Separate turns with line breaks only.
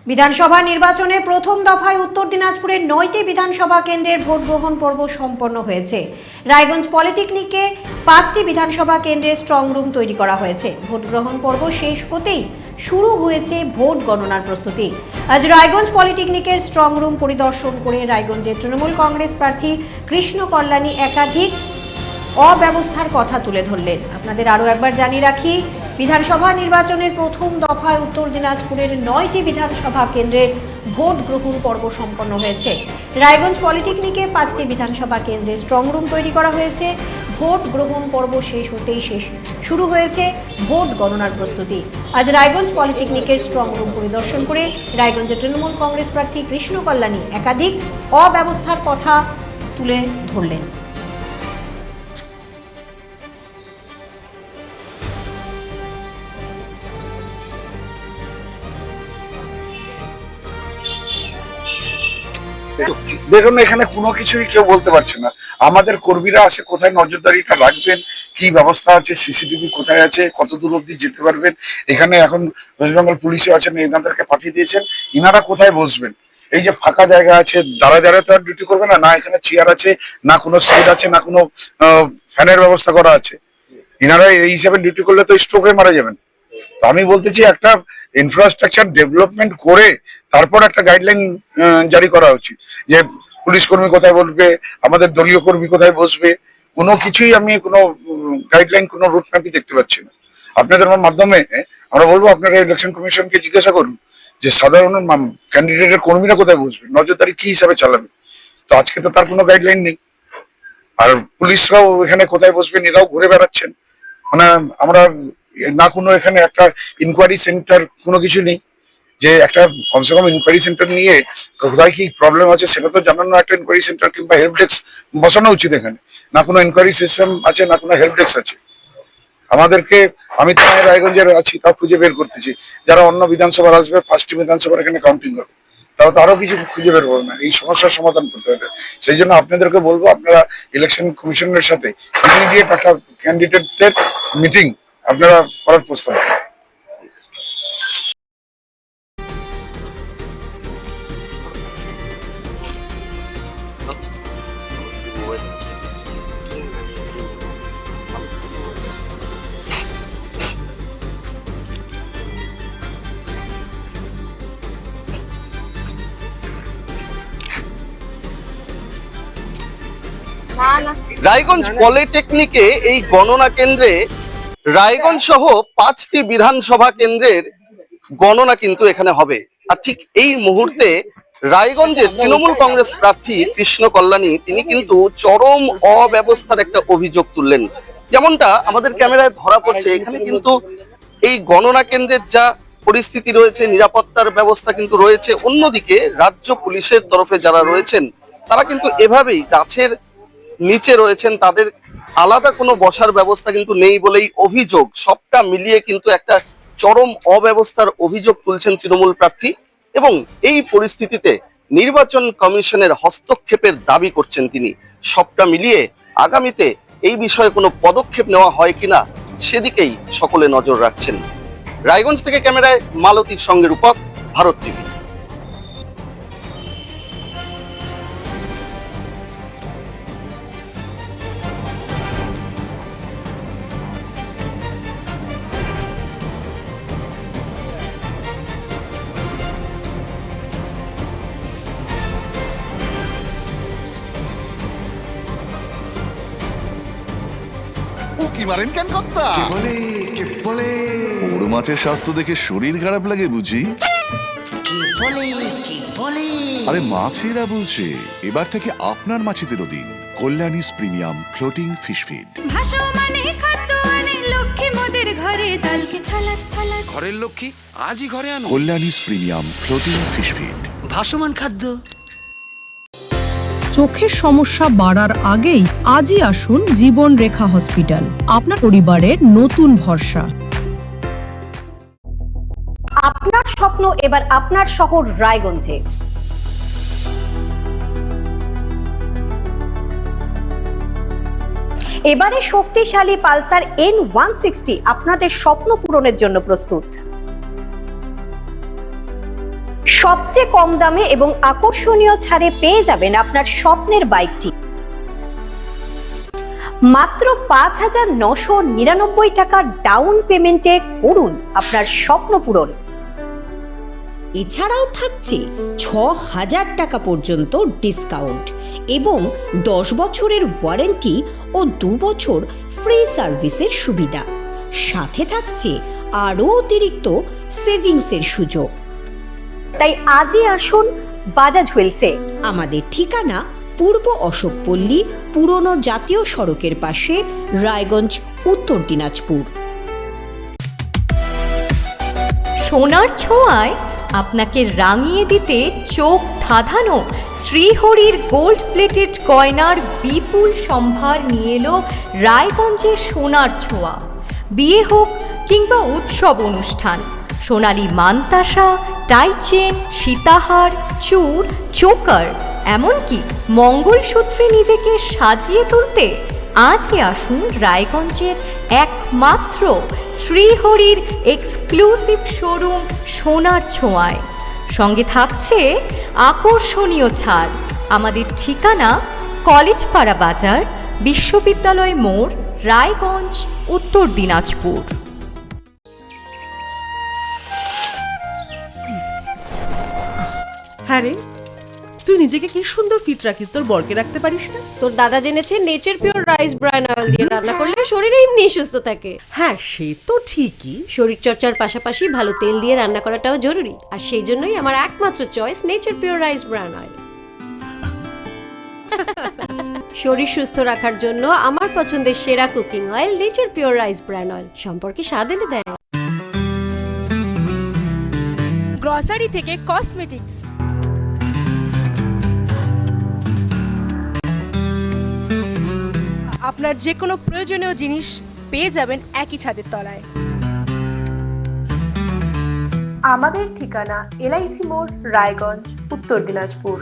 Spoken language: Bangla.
বিধানসভা নির্বাচনে প্রথম দফায় উত্তর দিনাজপুরের 9টি বিধানসভা কেন্দ্রের ভোট গ্রহণ পর্ব সম্পন্ন হয়েছে। রায়গঞ্জ পলিটেকনিকে 5টি বিধানসভা কেন্দ্রে স্ট্রং রুম তৈরি করা হয়েছে। ভোট গ্রহণ পর্ব শেষ হতেই শুরু হয়েছে ভোট গণনার প্রস্তুতি। আজ রায়গঞ্জ পলিটেকনিকের স্ট্রং রুম পরিদর্শন করে রায়গঞ্জের তৃণমূল কংগ্রেস প্রার্থী কৃষ্ণ কল্যাণী একাধিক অব্যবস্থার কথা তুলে ধরলেন। আপনাদের আরও একবার জানিয়ে রাখি, বিধানসভা নির্বাচনের প্রথম দফায় উত্তর দিনাজপুরের 9টি বিধানসভা কেন্দ্রের ভোট গ্রহণ পর্ব সম্পন্ন হয়েছে। রায়গঞ্জ পলিটেকনিকে 5টি বিধানসভা কেন্দ্রে স্ট্রং রুম তৈরি করা হয়েছে। ভোট গ্রহণ পর্ব শেষ হতেই শুরু হয়েছে ভোট গণনার প্রস্তুতি। আজ রায়গঞ্জ পলিটেকনিকের স্ট্রং রুম পরিদর্শন করে রায়গঞ্জের তৃণমূল কংগ্রেস প্রার্থী কৃষ্ণ কল্যাণী একাধিক অব্যবস্থার কথা তুলে ধরলেন।
দেখুন, এখানে কোনো কিছুই কেউ বলতে পারছে না। আমাদের কর্মীরা আসে, কোথায় নজরদারিটা রাখবেন, কি ব্যবস্থা আছে, সিসিটিভি কোথায় আছে, কত দূর অব্দি যেতে পারবেন। এখানে এখন ওয়েস্ট বেঙ্গল পুলিশও আছেন, এনাদেরকে পাঠিয়ে দিয়েছেন। ইনারা কোথায় বসবেন? এই যে ফাঁকা জায়গা আছে, দাঁড়ায় দাঁড়ায় তো আর ডিউটি করবে না, না এখানে চেয়ার আছে, না কোনো সিট আছে, না কোনো ফ্যানের ব্যবস্থা করা আছে। ইনারা এই হিসাবে ডিউটি করলে তো স্ট্রোক হয়ে মারা যাবেন। তো আমি বলতেছি, একটা ইনফ্রাস্ট্রাকচার ডেভেলপমেন্ট করে তারপর একটা গাইডলাইন জারি করা উচিত, যে পুলিশ কর্মী কোথায় বসবে, আমাদের দলীয় কর্মী কোথায় বসবে। কোনো কিছুই আমি কোনো গাইডলাইন, কোনো রুট ম্যাপই দেখতে পাচ্ছি না। আপনাদের মাধ্যমে আমরা বলবো, আপনারা ইলেকশন কমিশনকে জিজ্ঞাসা করুন যে সাধারণ ক্যান্ডিডেটের কর্মীরা কোথায় বসবে, নজরদারি কি হিসাবে চালাবে। তো আজকে তো তার কোনো গাইডলাইন নেই। আর পুলিশরাও এখানে কোথায় বসবেন, এরাও ঘুরে বেড়াচ্ছেন। মানে আমরা না কোনো এখানে একটা ইনকোয়ারি সেন্টার, কোনো কিছু নেই যে একটা কমসে কম ইনকোয়ারি সেন্টার নিয়ে কোথায় কি প্রবলেম আছে সেটা তো জানানো, একটা ইনকোয়ারি সেন্টার কিংবা হেল্প ডেস্ক বসানো উচিত। এখানে না কোনো ইনকোয়ারি সিস্টেম আছে, না কোনো হেল্প ডেস্ক আছে। আমাদেরকে, আমি তো রায়গঞ্জের আছি, তাও খুঁজে বের করতেছি। যারা অন্য বিধানসভার আসবে, 5টি বিধানসভার এখানে কাউন্টিং হবে, তারা তো আরো কিছু খুঁজে বের করবে না। এই সমস্যার সমাধান করতে হবে। সেই জন্য আপনাদেরকে বলবো, আপনারা ইলেকশন কমিশনের সাথে ইমিডিয়েট একটা ক্যান্ডিডেটদের মিটিং আপনারা করার প্রস্তাব।
রায়গঞ্জ পলিটেকনিকে এই গণনা কেন্দ্রে রায়গঞ্জ সহ 5টি বিধানসভা কেন্দ্রের গণনা কিন্তু এখানে হবে। আর ঠিক এই মুহূর্তে রায়গঞ্জের তৃণমূল কংগ্রেস প্রার্থী কৃষ্ণ কল্যাণী তিনি কিন্তু চরম অব্যবস্থার একটা অভিযোগ তুললেন। যেমনটা আমাদের ক্যামেরায় ধরা পড়ছে, এখানে কিন্তু এই গণনা কেন্দ্রের যা পরিস্থিতি রয়েছে, নিরাপত্তার ব্যবস্থা কিন্তু রয়েছে। অন্যদিকে রাজ্য পুলিশের তরফে যারা রয়েছেন তারা কিন্তু এভাবেই গাছের নিচে রয়েছেন, তাদের আলাদা কোনো বসার ব্যবস্থা কিন্তু নেই বলেই অভিযোগ। সবটা মিলিয়ে কিন্তু একটা চরম অব্যবস্থার অভিযোগ তুলছেন তৃণমূল প্রার্থী, এবং এই পরিস্থিতিতে নির্বাচন কমিশনের হস্তক্ষেপের দাবি করছেন তিনি। সবটা মিলিয়ে আগামীতে এই বিষয়ে কোনো পদক্ষেপ নেওয়া হয় কিনা সেদিকেই সকলে নজর রাখছেন। রায়গঞ্জ থেকে ক্যামেরায় মালতীর সঙ্গে রূপক, ভারত টিভি।
কি মারেন কেন কর্তা? কে বলে বড় মাছের স্বাস্থ্য দেখে শরীর খারাপ লাগে বুঝি?
কি বলে
আরে মাছেরা বলছে, এবার থেকে আপনার মাছেদেরও দিন কল্যাণীস প্রিমিয়াম ফ্লোটিং ফিশ ফিড।
ঘরের লক্ষ্মী আজই ঘরে আনো
কল্যাণীস প্রিমিয়াম ফ্লোটিং ফিশ ফিড,
ভাসমান খাদ্য।
চোখের সমস্যা বাড়ার আগেই আজই আসুন জীবন রেখা হসপিটাল, আপনার পরিবারের নতুন ভরসা।
আপনার স্বপ্ন এবার আপনার শহর রায়গঞ্জে। এবারে শক্তিশালী পালসার N160 আপনাদের স্বপ্ন পূরণের জন্য প্রস্তুত। সবচেয়ে কম দামে এবং আকর্ষণীয় ছাড়ে পেয়ে যাবেন আপনার স্বপ্নের বাইকটি মাত্র 5,999 টাকা ডাউন পেমেন্টে করুন আপনার স্বপ্ন পূরণ। এছাড়াও থাকছে 6,000 টাকা পর্যন্ত ডিসকাউন্ট এবং 10 বছরের ওয়ারেন্টি ও 2 বছর ফ্রি সার্ভিসের সুবিধা। সাথে থাকছে আরও অতিরিক্ত সেভিংসের সুযোগ। তাই আজই আসুন বাজাজ হুইলসে। আমাদের ঠিকানা পূর্ব অশোকপল্লী, পুরনো জাতীয় সড়কের পাশে, রায়গঞ্জ, উত্তর দিনাজপুর। সোনার ছোঁয়ায় আপনাকে রাঙিয়ে দিতে চোখ ধাঁধানো শ্রীহরির গোল্ড প্লেটেড গয়নার বিপুল সম্ভার নিয়ে এলো রায়গঞ্জের সোনার ছোঁয়া। বিয়ে হোক কিংবা উৎসব অনুষ্ঠান, সোনালী মানতাসা, টাইচেন, সীতাহার, চূড়, চোকার, এমনকি মঙ্গলসূত্রে নিজেকে সাজিয়ে তুলতে আজই আসুন রায়গঞ্জের একমাত্র শ্রীহরির এক্সক্লুসিভ শোরুম সোনার ছোঁয়ায়। সঙ্গে থাকছে আকর্ষণীয় ছাড়। আমাদের ঠিকানা কলেজপাড়া বাজার, বিশ্ববিদ্যালয় মোড়, রায়গঞ্জ, উত্তর দিনাজপুর।
হ্যাঁ রে, তুই নিজেকে কি সুন্দর ফিট রাখিস, তোর বরকে রাখতে পারিস না?
তোর দাদা জেনেছে nature pure rice bran oil দিয়ে রান্না করলে শরীর এমনি সুস্থ থাকে।
হ্যাঁ, সে তো ঠিকই।
শরীর চর্চার পাশাপাশি ভালো তেল দিয়ে রান্না করাটাও জরুরি, আর সেই জন্যই আমার একমাত্র choice nature pure rice bran oil. শরীর সুস্থ রাখার জন্য আমার পছন্দের সেরা cooking oil nature pure rice bran oil, সম্পর্কে স্বাদ এনে দেয়।
গ্রসারি থেকে কসমেটিক্স, আপনার যে কোনো প্রয়োজনীয় জিনিস পেয়ে যাবেন একই ছাদের তলায়। আমাদের ঠিকানা LIC মোড়, রায়গঞ্জ, উত্তর দিনাজপুর।